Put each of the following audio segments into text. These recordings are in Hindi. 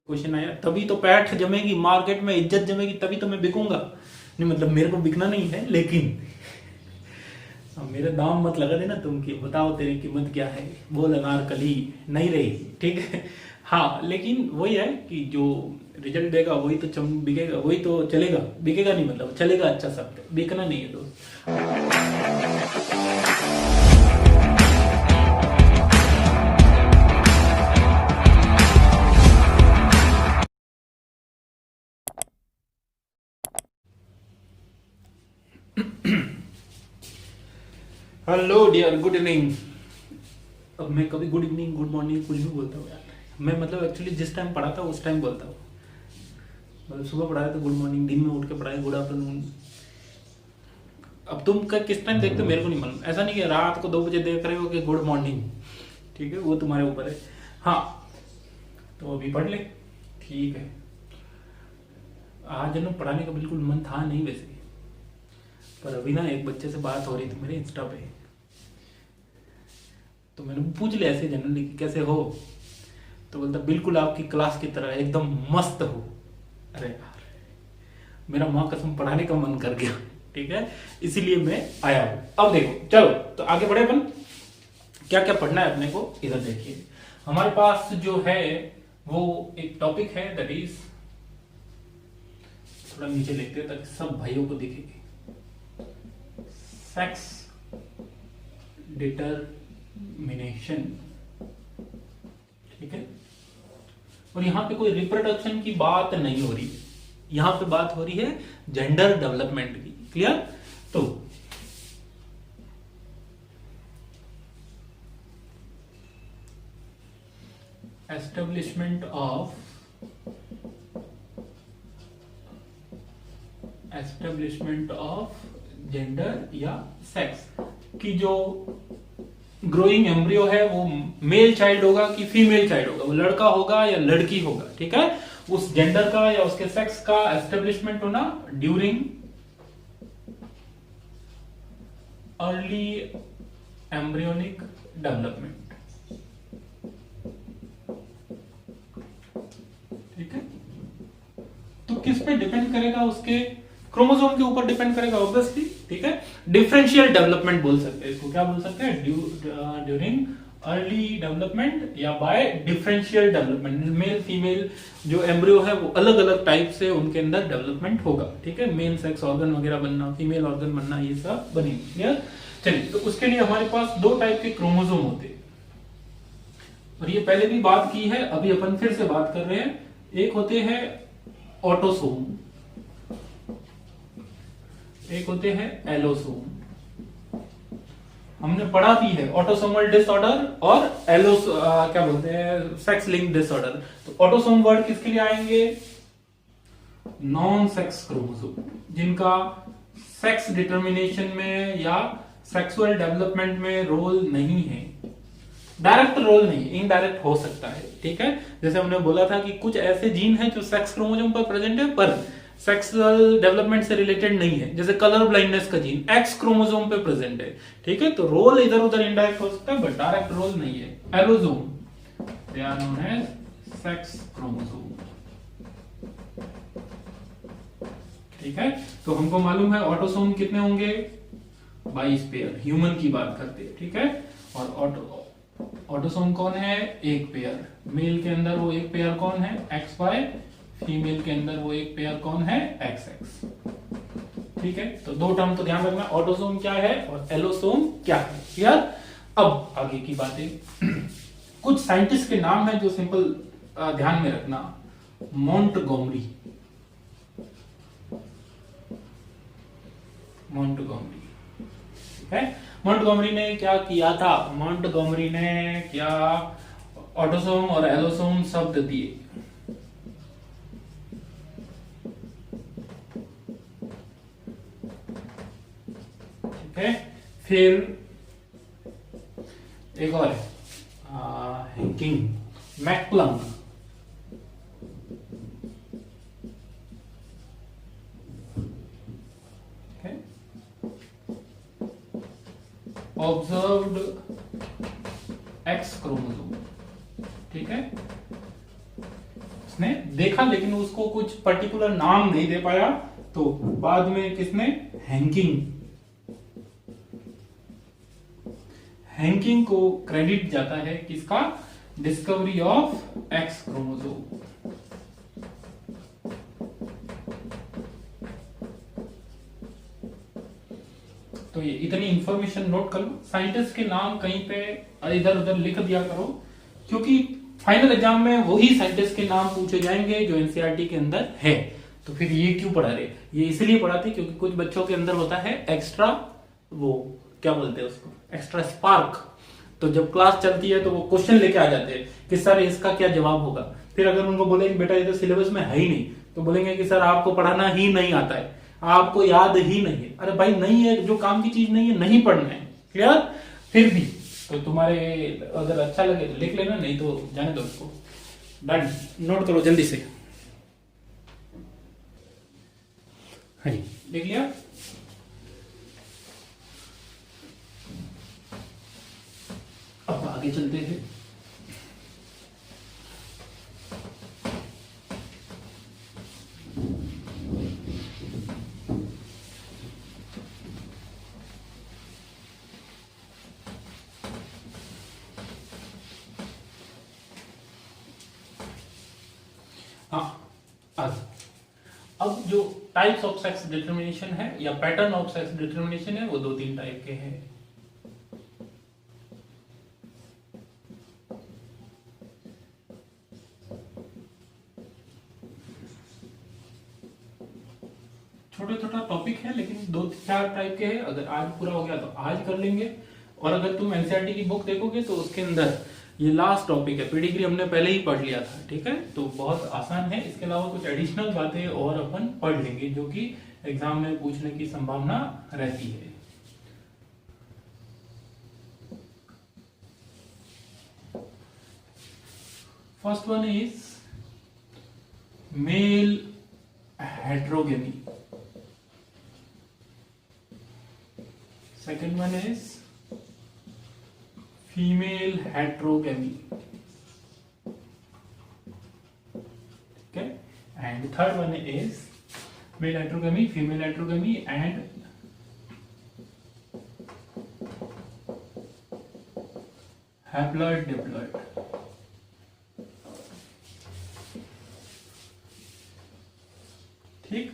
क्वेश्चन आया, तभी तो पैठ जमेगी मार्केट में, इज्जत जमेगी, तभी तो मैं बिकूंगा। नहीं मतलब मेरे को बिकना नहीं है, लेकिन मेरे दाम मत लगा देना तुम कि बताओ तेरी कीमत क्या है, बोल अनारकली नहीं रहेगी, ठीक है। हाँ लेकिन वही है कि जो रिजल्ट देगा वही तो बिकेगा, वही तो चलेगा, बिकेगा नहीं मतलब चलेगा, अच्छा शब्द, बिकना नहीं है दोस्त। Hello dear, good evening. अब मैं कभी गुड इवनिंग गुड मॉर्निंग कुछ भी बोलता हूँ यार। मैं मतलब एक्चुअली जिस टाइम पढ़ाता हूँ उस टाइम बोलता हूँ। मतलब सुबह पढ़ाया तो गुड मॉर्निंग, दिन में उठ के पढ़ाया गुड आफ्टरनून। अब तुम का किस टाइम देखते हो मेरे को नहीं मालूम, ऐसा नहीं कि रात को 2 बजे देख रहे हो कि गुड मॉर्निंग, ठीक है वो तुम्हारे ऊपर है। हाँ तो अभी पढ़ ले, ठीक है। आज ना पढ़ाने का बिल्कुल मन था नहीं वैसे, पर अभी ना एक बच्चे से बात हो रही थी मेरे इंस्टा पे, तो मैंने पूछ लिया ऐसे जनरली कि कैसे हो, तो बोलता बिल्कुल आपकी क्लास की तरह एकदम मस्त हो। अरे यार मेरा माँ कसम पढ़ाने का मन कर गया, ठीक है, इसीलिए मैं आया हूँ। अब देखो चलो तो आगे बढ़े अपन, क्या क्या पढ़ना है अपने को इधर देखिए। हमारे पास जो है वो एक टॉपिक है दैट इज, थोड़ा नीचे लिखते हैं ताकि सब भाइयों को दिखे, सेक्स डिटरमिनेशन, ठीक है। और यहां पे कोई रिप्रोडक्शन की बात नहीं हो रही है, यहां पे बात हो रही है जेंडर डेवलपमेंट की, क्लियर। तो एस्टेब्लिशमेंट ऑफ जेंडर या सेक्स की जो ग्रोइंग एम्ब्रियो है वो मेल चाइल्ड होगा कि फीमेल चाइल्ड होगा, वो लड़का होगा या लड़की होगा, ठीक है। उस जेंडर का या उसके सेक्स का एस्टेब्लिशमेंट होना ड्यूरिंग अर्ली एम्ब्रियोनिक डेवलपमेंट, ठीक है। तो किस पे डिपेंड करेगा, उसके क्रोमोसोम के ऊपर डिपेंड करेगा ऑब्वियसली, ठीक है। डिफरेंशियल डेवलपमेंट बोल सकते हैं इसको, क्या बोल सकते हैं, ड्यूरिंग अर्ली डेवलपमेंट या by differential development, male female जो एम्ब्रियो है वो अलग अलग टाइप से उनके अंदर डेवलपमेंट होगा, ठीक है। मेल सेक्स ऑर्गन वगैरह बनना, फीमेल ऑर्गन बनना, ये सब बनेंगे, क्लियर। चलिए तो उसके लिए हमारे पास 2 टाइप के क्रोमोसोम होते हैं, और ये पहले भी बात की है, अभी अपन फिर से बात कर रहे हैं। एक होते हैं ऑटोसोम, एक होते हैं एलोसोम। हमने पढ़ा भी है ऑटोसोमल डिसऑर्डर और क्या बोलते हैं, सेक्स लिंक डिसऑर्डर। तो ऑटोसोम वर्ड किसके लिए आएंगे, नॉन सेक्स क्रोमोसोम, जिनका सेक्स डिटर्मिनेशन में या सेक्सुअल डेवलपमेंट में रोल नहीं है, डायरेक्ट रोल नहीं, इनडायरेक्ट हो सकता है, ठीक है। जैसे हमने बोला था कि कुछ ऐसे जीन हैं जो सेक्स क्रोमोसोम पर प्रेजेंट है पर सेक्सुअल डेवलपमेंट से रिलेटेड नहीं है, जैसे कलर ब्लाइंडनेस का जीन एक्स क्रोमोसोम पे प्रेजेंट है, ठीक है। तो रोल इधर उधर इनडायरेक्ट हो सकता है बट डायरेक्ट रोल नहीं है। Allosome, they are known as sex chromosome, ठीक है। तो हमको मालूम है ऑटोसोम कितने होंगे, 22 पेयर, ह्यूमन की बात करते हैं, ठीक है। और ऑटोसोम कौन है, एक पेयर, मेल के अंदर वो एक पेयर कौन है, XY, फीमेल के अंदर वो एक पेयर कौन है, XX, ठीक है। तो 2 टर्म तो ध्यान रखना, ऑटोसोम क्या है और एलोसोम क्या है, क्लियर। अब आगे की बातें, कुछ साइंटिस्ट के नाम है जो सिंपल ध्यान में रखना, मोंटगोमरी, ठीक है। मोंटगोमरी ने क्या किया था, मोंटगोमरी ने क्या ऑटोसोम और एलोसोम शब्द दिए, ठीक है। फिर एक और है हैंकिंग मैकप्लंक, ऑब्जर्व्ड एक्स क्रोमोसोम, ठीक है। उसने देखा, लेकिन उसको कुछ पर्टिकुलर नाम नहीं दे पाया, तो बाद में किसने, हैंकिंग को क्रेडिट जाता है किसका, डिस्कवरी ऑफ एक्स क्रोमोसोम। तो ये इतनी इंफॉर्मेशन नोट कर लो, साइंटिस्ट के नाम कहीं पे इधर उधर लिख दिया करो, क्योंकि फाइनल एग्जाम में वही साइंटिस्ट के नाम पूछे जाएंगे जो एनसीईआरटी के अंदर है। तो फिर ये क्यों पढ़ा रहे, ये इसलिए पढ़ाते क्योंकि कुछ बच्चों के अंदर होता है एक्स्ट्रा, वो क्या बोलते हैं उसको, एक्स्ट्रा स्पार्क। तो जब क्लास चलती है तो वो क्वेश्चन लेके आ जाते हैं कि सर इसका क्या जवाब होगा। फिर अगर उनको बोलेंगे बेटा ये तो सिलेबस में है ही नहीं, तो बोलेंगे कि सर आपको पढ़ाना ही नहीं आता है, आपको याद ही नहीं है। अरे भाई नहीं है, जो काम की चीज नहीं है नहीं पढ़ना है, क्लियर। फिर भी तो तुम्हारे अगर अच्छा लगे तो लिख लेना, नहीं तो जाने दो उसको। डन, नोट करो जल्दी से। हाँ जी, लिख लिया। अब आगे चलते हैं। हाँ, अब जो टाइप्स ऑफ सेक्स डिटरमिनेशन है या पैटर्न ऑफ सेक्स डिटरमिनेशन है, वो 2-3 टाइप के हैं। छोटा छोटा टॉपिक है, लेकिन 2-4 टाइप के हैं। अगर आज पूरा हो गया तो आज कर लेंगे, और अगर तुम एनसीईआरटी की बुक देखोगे तो उसके अंदर ये लास्ट टॉपिक है, पेडिग्री हमने पहले ही पढ़ लिया था, ठीक है। तो बहुत आसान है, इसके अलावा कुछ एडिशनल बातें और अपन पढ़ लेंगे जो कि एग्जाम में पूछने की संभावना रहती है। First one is male heterogamy, second one is female heterogamy, okay, and third one is male heterogamy, female heterogamy, and haploid diploid। ठीक,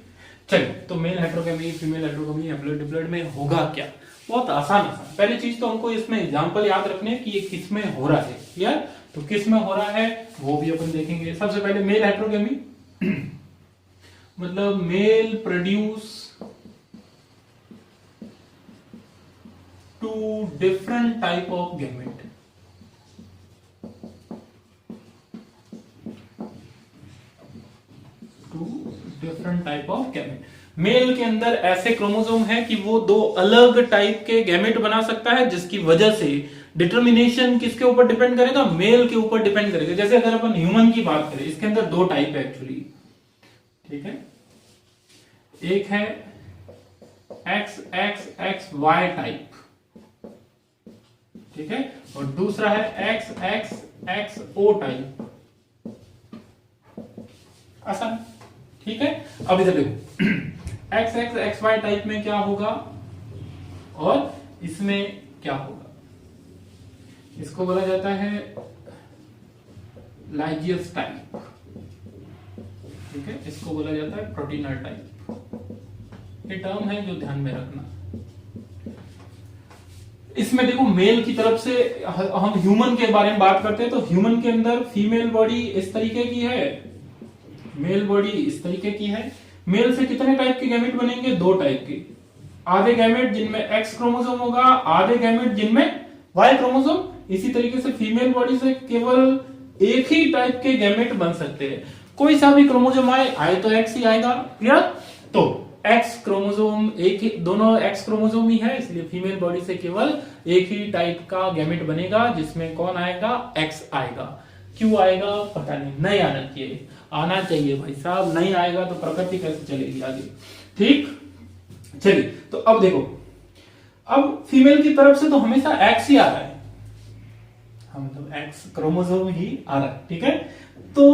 चलिए। तो मेल हेट्रोगेमी, फीमेल हेट्रोगेमी, हैप्लॉइड डिप्लॉइड में होगा क्या, बहुत आसान आसान। पहली चीज तो हमको इसमें एग्जांपल याद रखने हैं कि ये किस में हो रहा है, क्लियर। तो किस में हो रहा है वो भी अपन देखेंगे। सबसे पहले मेल हेट्रोगेमी मतलब male produce two different type of gamete, two different type of gamete. Male के अंदर ऐसे क्रोमोसोम है कि वो 2 अलग टाइप के गैमेट बना सकता है, जिसकी वजह से डिटरमिनेशन किसके ऊपर डिपेंड करेगा, मेल के ऊपर डिपेंड करेगा। जैसे अगर अपन ह्यूमन की बात करें, इसके अंदर 2 टाइप है एक्चुअली, ठीक है। एक है XXXY टाइप, ठीक है, और दूसरा है XXXO टाइप। आसान, ठीक है। अब इधर देखो XXXY टाइप में क्या होगा और इसमें क्या होगा। इसको बोला जाता है लाइजियस टाइप, ठीक है। इसको बोला जाता है प्रोटीनर टाइप। ये टर्म है जो ध्यान में रखना। इसमें देखो मेल की तरफ से हम ह्यूमन के बारे में बात करते हैं, तो ह्यूमन के अंदर फीमेल बॉडी इस तरीके की है, मेल बॉडी इस तरीके की है। मेल से कितने टाइप के गैमेट बनेंगे, 2 टाइप के। आधे गैमेट जिनमें एक्स क्रोमोसोम होगा, आधे गैमेट जिनमें वाई क्रोमोसोम। इसी तरीके से फीमेल बॉडी से केवल एक ही टाइप के गैमेट बन सकते हैं। कोई सा भी क्रोमोसोम आए तो एक्स ही आएगा, क्लियर। तो एक्स क्रोमोसोम एक ही, दोनों एक्स क्रोमोसोम ही है, इसलिए फीमेल बॉडी से केवल एक ही टाइप का गैमेट बनेगा, जिसमें कौन आएगा, एक्स आएगा। क्यों आएगा पता नहीं आना चाहिए, आना चाहिए भाई साहब। नहीं आएगा तो प्रकृति कैसे चलेगी आगे, ठीक। चलिए, तो अब देखो, अब फीमेल की तरफ से तो हमेशा एक्स ही आ रहा है, मतलब एक्स क्रोमोसोम ही आ रहा है, ठीक है। तो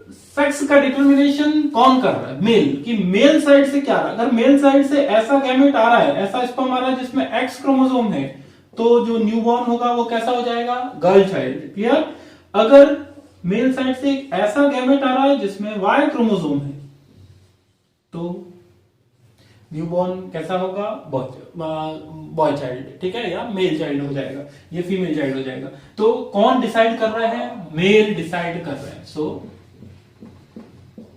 सेक्स का डिटर्मिनेशन कौन कर रहा है? मेल। कि मेल साइड से क्या रहा है? अगर मेल साइड से ऐसा गैमेट आ रहा है, ऐसा स्पर्म आ रहा है जिसमें एक्स क्रोमोसोम है, तो जो न्यूबॉर्न होगा वो कैसा हो जाएगा? Girl child. क्लियर? अगर मेल साइड से एक ऐसा गैमेट आ रहा है जिसमें वाई क्रोमोसोम है, तो न्यूबॉर्न कैसा होगा? Boy child. ठीक है? या मेल चाइल्ड हो जाएगा, ये फीमेल चाइल्ड हो जाएगा। तो कौन डिसाइड कर रहा है? मेल डिसाइड कर रहा है। So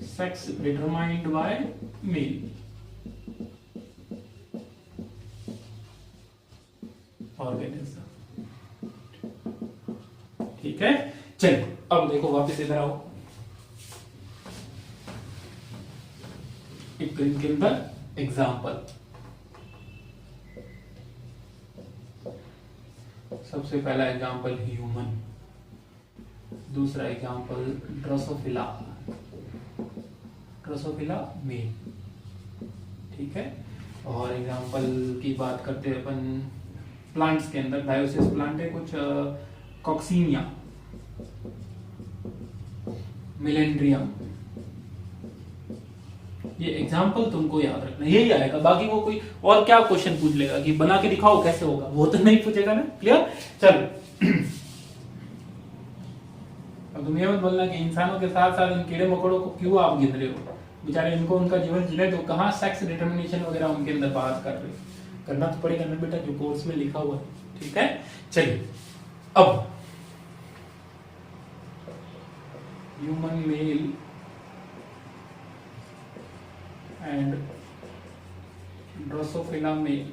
sex determined by male. Organism. ठीक है? चलिए अब देखो, वापस इधर आओ। इनके अंदर एग्जाम्पल, सबसे पहला एग्जाम्पल ह्यूमन, दूसरा एग्जाम्पल ड्रोसोफिला, ड्रोसोफिला मेल। ठीक है? और एग्जाम्पल की बात करते हैं अपन प्लांट्स के अंदर, डायोसिस प्लांट है कुछ, कॉक्सीनिया, मिलेंड्रियम। ये एग्जाम्पल तुमको याद रखना, यही आएगा। बाकी वो कोई और क्या क्वेश्चन पूछ लेगा कि बना के दिखाओ कैसे होगा, वो तो नहीं पूछेगा ना। क्लियर? चलो अब तुम ये मत बोलना कि इंसानों के साथ साथ इन कीड़े मकोड़ों को क्यों आप गिन रहे हो, बेचारे इनको उनका जीवन जीने, तो कहाँ सेक्स डिटर्मिनेशन वगैरह उनके अंदर बात कर रहे हो। करना तो पड़ेगा ना बेटा, जो कोर्स में लिखा हुआ है। ठीक है? चलिए अब human male and Drosophila male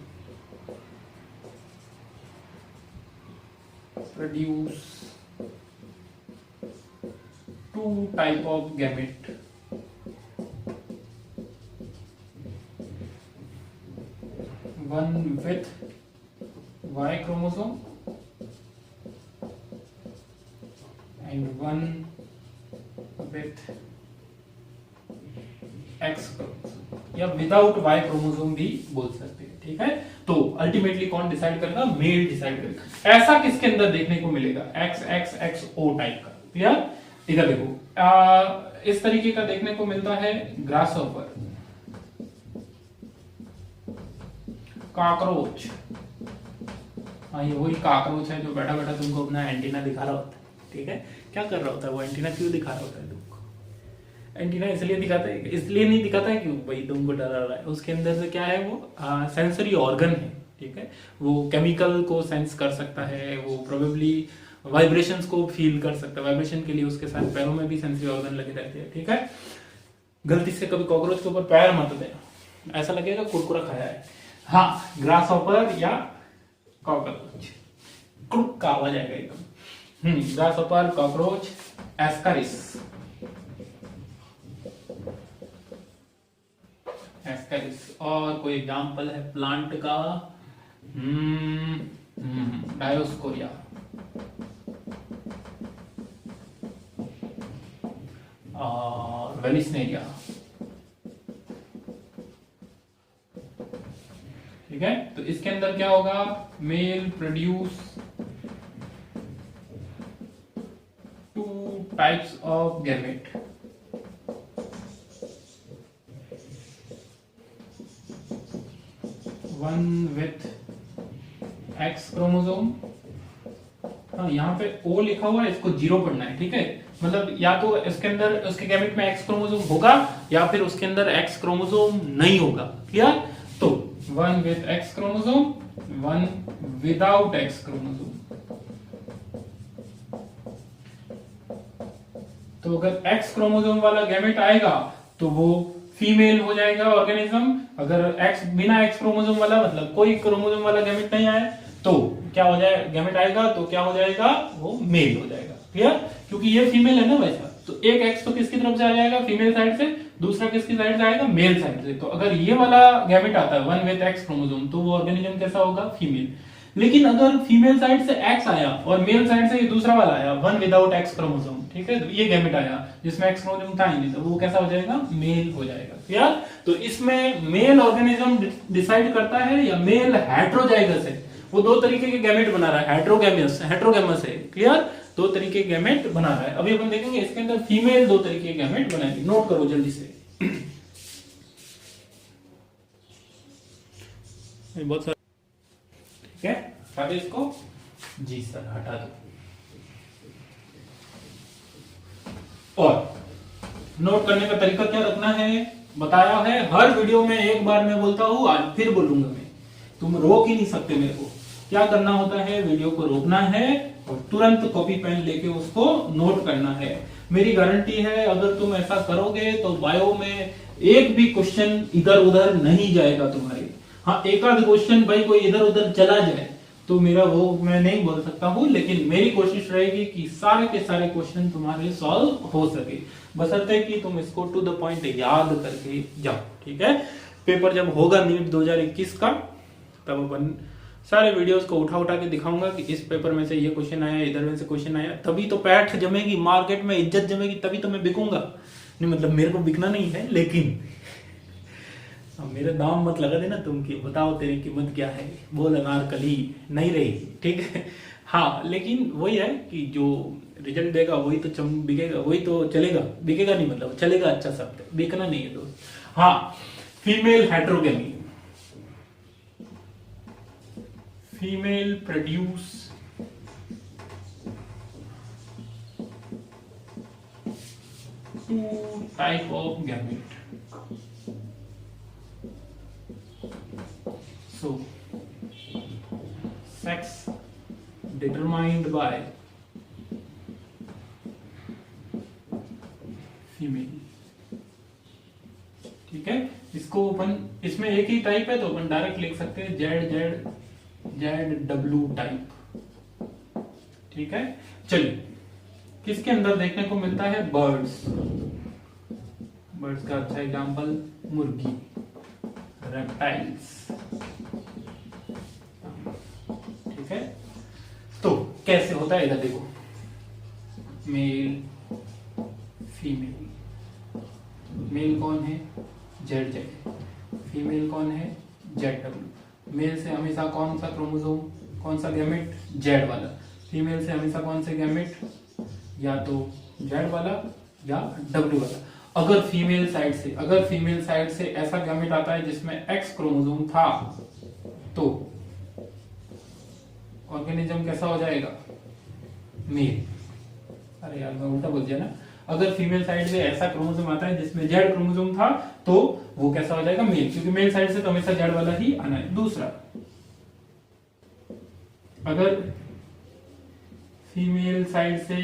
produce two type of gamete. One with Y chromosome and one with X chromosome, या विदाउट वाई क्रोमोसोम भी बोल सकते हैं। ठीक है? तो अल्टीमेटली कौन डिसाइड करेगा? मेल डिसाइड करेगा। ऐसा किसके अंदर देखने को मिलेगा? एक्स एक्स एक्स ओ टाइप का। क्लियर? इधर देखो, इस तरीके का देखने को मिलता है ग्रासहॉपर, कॉकरोच। हाँ, ये वही कॉकरोच है जो बैठा बैठा तुमको अपना एंटीना दिखा रहा होता है। ठीक है? क्या कर रहा होता है वो एंटीना? क्यों दिखा रहा होता है तुमको एंटीना? इसलिए दिखाता है, इसलिए नहीं दिखाता है क्यों भाई तुमको डरा रहा है। उसके अंदर से क्या है? वो सेंसरी ऑर्गन है। ठीक है? वो केमिकल को सेंस कर सकता है, वो प्रोबेबली वाइब्रेशंस को फील कर सकता है। वाइब्रेशन के लिए उसके साथ पैरों में भी सेंसरी ऑर्गन लगे रहते हैं। ठीक है? गलती से कभी कॉकरोच के ऊपर पैर मत देना, ऐसा लगेगा कुरकुरा खाया है। हाँ, ग्रास हॉपर या कॉकरोच, क्रुक का आवाज आएगा एकदम। Grasshopper, cockroach, ascaris, ascaris. और कोई एग्जाम्पल है प्लांट का? डायोस्कोरिया, और वेलिस्नेरिया। ठीक है? तो इसके अंदर क्या होगा? Mail produce two types of gamete, one with x chromosome. हाँ, यहाँ पे ओ लिखा हुआ है, इसको 0 पढ़ना है। ठीक है? मतलब या तो इसके अंदर उसके गैमेट में एक्स क्रोमोसोम होगा या फिर उसके अंदर एक्स क्रोमोसोम नहीं होगा। क्लियर? तो one with x chromosome, one without x chromosome. तो अगर एक्स क्रोमोसोम वाला गैमेट आएगा तो वो फीमेल हो जाएगा ऑर्गेनिज्म। अगर एक्स बिना एक्स क्रोमोसोम वाला, मतलब कोई क्रोमोसोम वाला गैमेट नहीं आए, तो क्या हो जाए? गैमेट आएगा तो क्या हो जाएगा? वो मेल हो जाएगा। क्लियर? क्योंकि ये फीमेल है ना वैसा, तो एक एक्स तो किसकी तरफ से आ जाएगा? फीमेल साइड से। दूसरा किसकी साइड से आएगा? मेल साइड से। तो अगर ये वाला गैमेट आता है वन विथ एक्स क्रोमोसोम, तो वो ऑर्गेनिज्म कैसा होगा? फीमेल। लेकिन अगर फीमेल साइड से एक्स आया और मेल साइड से ये दूसरा वाला आया, वन विदाउट एक्स क्रोमोसोम, ठीक है, तो ये गैमेट आया जिसमें एक्स क्रोमोसोम था ही नहीं, तो वो कैसा हो जाएगा? मेल हो जाएगा। क्लियर? तो इसमें मेल ऑर्गेनिज्म डिसाइड करता है या मेल हेटेरोजाइगस है? वो दो तरीके के गैमेट बना रहा है, हेटेरोगेमस है। क्लियर? दो तरीके के गैमेट बना रहा है। अभी अपन देखेंगे इसके अंदर फीमेल दो तरीके के गैमेट बनाएगी। नोट करो जल्दी से। बहुत सारा, ठीक है, हटा दो इसको। जी सर, हटा दो। और नोट करने का तरीका क्या रखना है बताया है हर वीडियो में, एक बार मैं बोलता हूं, आज फिर बोलूंगा मैं, तुम रोक ही नहीं सकते मेरे को। क्या करना होता है, वीडियो को रोकना है और तुरंत कॉपी पेन लेके उसको नोट करना है। मेरी गारंटी है अगर तुम ऐसा करोगे तो बायो में एक भी क्वेश्चन इधर उधर नहीं जाएगा तुम्हारे। हाँ, एक आध क्वेश्चन भाई कोई इधर उधर चला जाए तो मेरा वो मैं नहीं बोल सकता हूं, लेकिन मेरी कोशिश रहेगी कि सारे के सारे क्वेश्चन तुम्हारे सॉल्व हो सके, बशर्ते कि तुम इसको टू द पॉइंट याद करके जाओ। ठीक है, पेपर जब होगा नीट 2021 का, तब अपन सारे वीडियोस को उठा उठा के दिखाऊंगा कि इस पेपर में से ये क्वेश्चन आया, इधर में से क्वेश्चन आया, तभी तो पैठ जमेगी, मार्केट में इज्जत जमेगी, तभी तो मैं बिकूंगा। नहीं मतलब मेरे को बिकना नहीं है, लेकिन मेरे दाम मत लगा देना तुम कि बताओ तेरी कीमत क्या है, बोल अनारकली नहीं रही। ठीक है, हाँ, लेकिन वही है कि जो रिजल्ट देगा वही तो बिकेगा, वही तो चलेगा, बिकेगा नहीं मतलब चलेगा, अच्छा शब्द, बिकना नहीं है दोस्त। हाँ, female heterogamy, female produce two type of gamete. So, sex determined by female। ठीक है, इसको अपन, इसमें एक ही टाइप है तो अपन डायरेक्ट लिख सकते हैं ZW टाइप। ठीक है, चलिए, किसके अंदर देखने को मिलता है, बर्ड्स। बर्ड्स का अच्छा एग्जांपल मुर्गी, रेप्टाइल्स। ठीक है, तो कैसे होता है इधर देखो, मेल फीमेल। मेल कौन है, ZZ, फीमेल कौन है, ZW। मेल से हमेशा कौन सा क्रोमोसोम, कौन सा गैमेट, Z वाला। फीमेल से हमेशा कौन से गैमेट, या तो Z वाला या W वाला। अगर फीमेल साइड से ऐसा गैमेट आता है जिसमें X क्रोमोसोम था, तो ऑर्गेनिज्म कैसा हो जाएगा, मेल। अरे यार मैं उल्टा बोल दिया ना, अगर फीमेल साइड से ऐसा क्रोमोसोम आता है जिसमें Z क्रोमोसोम था तो वो कैसा हो जाएगा, मेल, क्योंकि मेल साइड से तो हमेशा Z वाला ही आना है। दूसरा, अगर फीमेल साइड से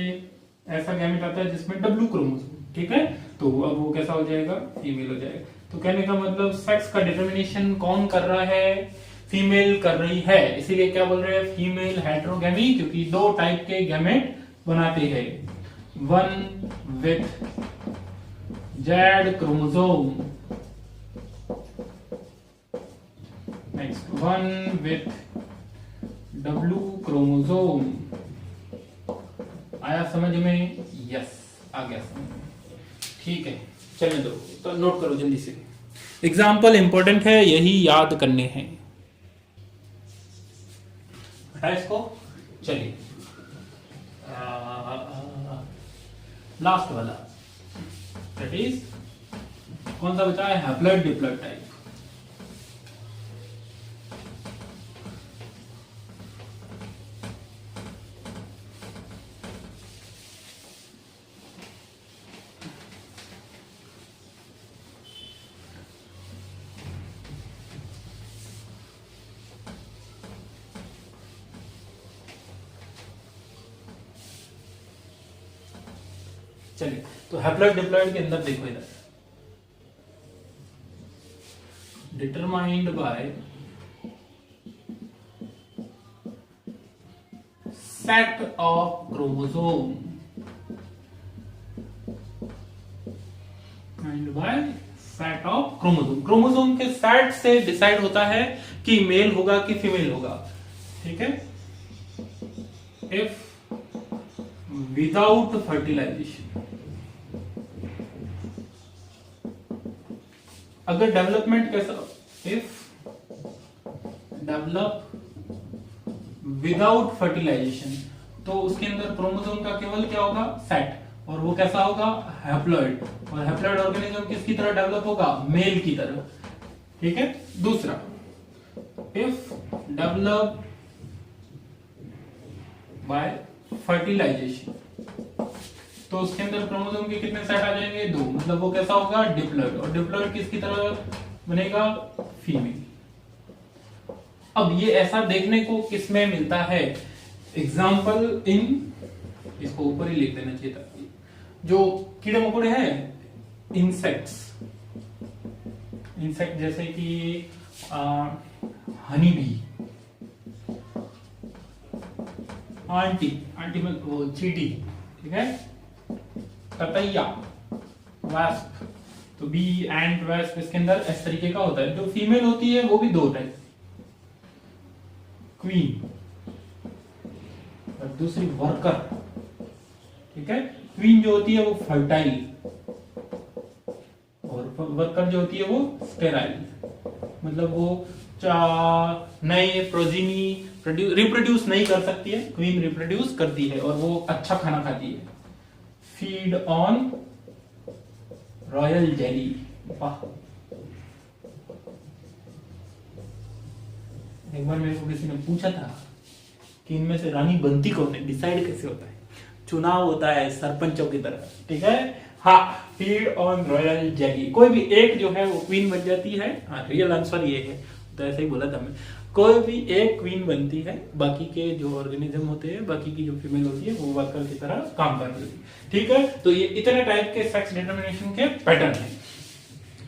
ऐसा गैमेट आता है जिसमें W क्रोमोसोम, ठीक है, तो अब वो कैसा हो जाएगा, फीमेल हो जाएगा। तो कहने का मतलब सेक्स का डिटर्मिनेशन कौन कर रहा है, फीमेल कर रही है, इसीलिए क्या बोल रहे हैं, फीमेल हेट्रोगेमी, क्योंकि दो टाइप के गैमेट बनाते हैं, one with Z chromosome, next one with W chromosome. आया समझ में, यस आ गया समझ में। ठीक है, चलने दो, तो नोट करो जल्दी से, एग्जाम्पल इंपॉर्टेंट है, यही याद करने हैं। हटा इसको, चलिए लास्ट वाला, दैट इज कौन सा बचा है, हैप्लॉइड डिप्लॉइड टाइप। चलिए, तो हैप्लॉइड डिप्लॉइड के अंदर देखो, इधर determined by set of chromosome, by set of chromosome. Chromosome के सेट से डिसाइड होता है कि मेल होगा कि फीमेल होगा। ठीक है, इफ विदाउट फर्टिलाइजेशन, अगर डेवलपमेंट कैसा, इफ डेवलप विदाउट फर्टिलाइजेशन, तो उसके अंदर क्रोमोसोम का केवल क्या होगा, सेट, और वो कैसा होगा, हैप्लॉइड। और हैप्लॉइड ऑर्गेनिज्म किसकी तरह डेवलप होगा, मेल की तरह। ठीक है। दूसरा, इफ डेवलप बाय फर्टिलाइजेशन, तो उसके अंदर क्रोमोसोम के कितने सेट आ जाएंगे, 2, मतलब वो कैसा होगा, डिप्लॉइड। और डिप्लॉइड किसकी तरह बनेगा, फीमेल। अब ये ऐसा देखने को किसमें मिलता है, एग्जाम्पल इन, इसको ऊपर ही लिख देना चाहिए था, जो कीड़े मकोड़े हैं, इंसेक्ट्स, इंसेक्ट जैसे कि हनी बी, आंटी में वो चींटी, ठीक है, ततैया, वास्प। तो बी, एंट, वास्प, इसके अंदर इस तरीके का होता है। जो फीमेल होती है वो भी 2 टाइप, क्वीन और दूसरी वर्कर। ठीक है। क्वीन जो होती है वो फर्टाइल, और वर्कर जो होती है वो स्टेराइल, मतलब वो नए प्रोजीनी रिप्रोड्यूस नहीं कर सकती है। क्वीन रिप्रोड्यूस करती है और वो अच्छा खाना खाती है, फीड ऑन रॉयल जेली। वाह, एक बार मेरे को किसी ने पूछा था कि इनमें से रानी बनती कौन है, डिसाइड कैसे होता है, चुनाव होता है सरपंचों की तरह। ठीक है। हाँ, फीड ऑन रॉयल जेली, कोई भी एक जो है वो क्वीन बन जाती है। हाँ, रियल आंसर ये है, तो ऐसे ही बोला था मैं, कोई भी एक क्वीन बनती है, बाकी के जो ऑर्गेनिज्म होते हैं, बाकी की जो फीमेल होती है वो वर्कर की तरह काम कर रही है। ठीक है। तो ये इतने टाइप के सेक्स डिटरमिनेशन के पैटर्न है।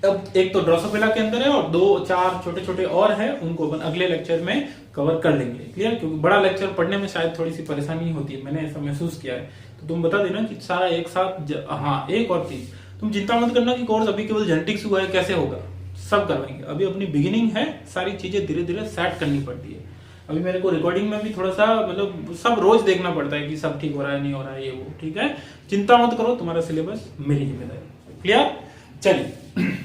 अब एक तो ड्रोसोफिला के अंदर है और 2-4 छोटे छोटे और हैं, उनको अपन अगले लेक्चर में कवर कर लेंगे। क्लियर, क्योंकि बड़ा लेक्चर पढ़ने में शायद थोड़ी सी परेशानी होती है, मैंने ऐसा महसूस किया है। तो तुम बता देना कि सारा एक साथ हाँ, एक और चीज तुम चिंता मत करना कि कोर्स अभी केवल जेनेटिक्स हुआ है, कैसे होगा, सब करवाएंगे। अभी अपनी बिगिनिंग है, सारी चीजें धीरे धीरे सेट करनी पड़ती है। अभी मेरे को रिकॉर्डिंग में भी थोड़ा सा मतलब सब रोज देखना पड़ता है कि सब ठीक हो रहा है, नहीं हो रहा है, ये वो। ठीक है, चिंता मत करो, तुम्हारा सिलेबस मेरी जिम्मेदारी। क्लियर, चलिए